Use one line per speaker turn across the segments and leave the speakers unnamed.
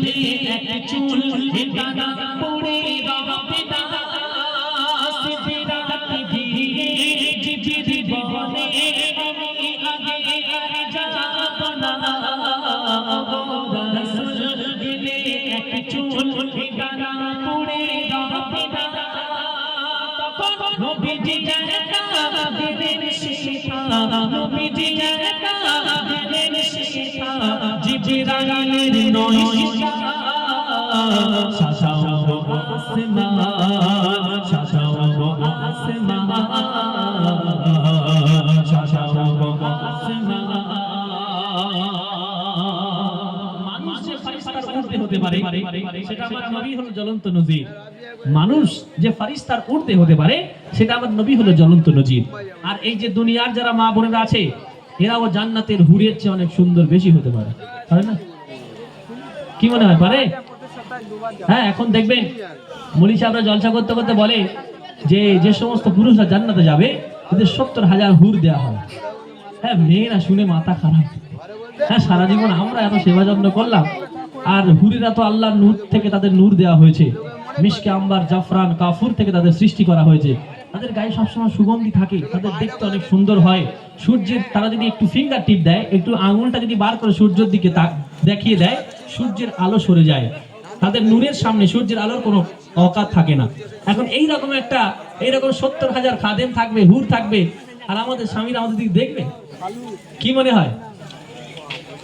দিলে এক চুল ঠিকানা পড়ে রবে না সিদরাত ভিড়ে জিবরি বলে আমি আগে আর যাব না রাসূল দিলে এক চুল ঠিকানা পড়ে রবে না তখন নবীজি জানতা দিলেন শিফা নবীজি জানতা দিলেন শিফা জিবরাইলের নয় শিফা সাজাও গো আসমান সাজাও গো আসমান সাজাও গো আসমান মানুষ যে ফারিস্তার উঠতে হতে পারে সেটা আমার নবী হলো জ্বলন্ত নজির মানুষ যে ফারিস্তার উঠতে হতে পারে সেটা আমার নবী হলো জ্বলন্ত নজির আর এই যে দুনিয়ার যারা মা বোনেরা আছে এরাও জান্নাতের হুরের চেয়ে অনেক সুন্দর বেশি হতে পারে তাই না কি মনে হয় পারে হ্যাঁ এখন দেখবেন মুলি সাহেবরা জলসা করতে করতে বলে যে যে সমস্ত পুরুষরা জান্নাতে যাবে ওদের ৭০,০০০ হুর দেওয়া হয় হ্যাঁ মেয়েরা শুনে মাথা খারাপ হ্যাঁ সারা জীবন আমরা এত সেবা যত্ন করলাম আর হুরেরা তো আল্লাহর নূর থেকে তাদের নূর দেওয়া হয়েছে মিশকে আম্বার জাফরান কাফুর থেকে তাদের সৃষ্টি করা হয়েছে তাদের গায়ে সবসময় সুগন্ধি থাকে তাদের দেখতে অনেক সুন্দর হয় সূর্যের তারা যদি একটু ফিঙ্গার টিপ দেয় একটু আঙুলটা যদি বার করে সূর্যের দিকে দেখিয়ে দেয় সূর্যের আলো সরে যায় তাদের নূরের সামনে সূর্যের আলোর কোনো অকাত থাকে না এখন এইরকম ৭০,০০০ খাদেম থাকবে হুর থাকবে আর আমাদের স্বামীরা আমাদের দিকে দেখবে কি মনে হয়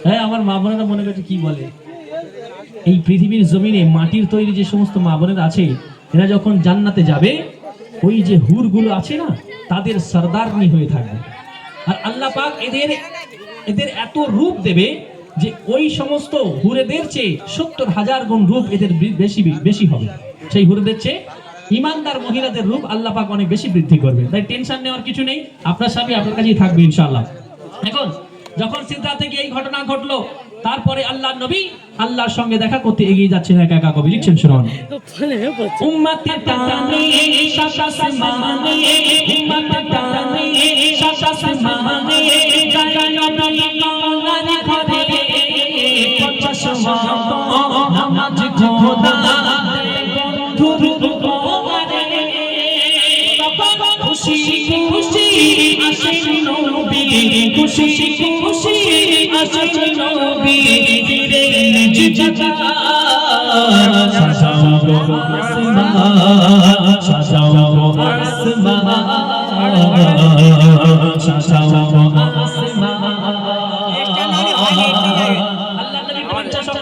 হ্যাঁ আমার মা বোনেরা মনে করছে কি বলে এই পৃথিবীর জমিনে মাটির তৈরি যে সমস্ত মা বোনেরা আছে এরা যখন জান্নাতে যাবে ওই যে হুরগুলো আছে না তাদের সরদারনি হয়ে থাকবে আর আল্লাহ পাক এদের এত রূপ দেবে যে ওই সমস্ত হুরেদের চেয়ে ৭০,০০০ গুণ রূপ এদের বেশি হবে সেই হুরেদের চেয়ে ইমানদার মহিলাদের রূপ আল্লাহ পাক অনেক বেশি বৃদ্ধি করবে তাই টেনশন নেওয়ার কিছু নেই আপনার স্বামী আপনার কাছেই থাকবে ইনশাআল্লাহ এখন যখন সিদরাতে গিয়ে এই ঘটনা ঘটলো তারপরে আল্লাহর নবী আল্লাহর সঙ্গে দেখা করতে এগিয়ে যাচ্ছেন একা একা কবি লিখছেন শুনুন উম্মতে তানি শাশাস মানে উম্মতে তানি শাশাস মানে যায় নবী কালার ঘরে 50 ওয়াক্ত নামাজ খোদা বন্ধু গোরে বাবা খুশি খুশি আসেন নবী খুশি খুশি আসেন নবী ফিরে নিজ জায়গা সাজাও গো আসমান সাজাও গো আসমান সাজাও গো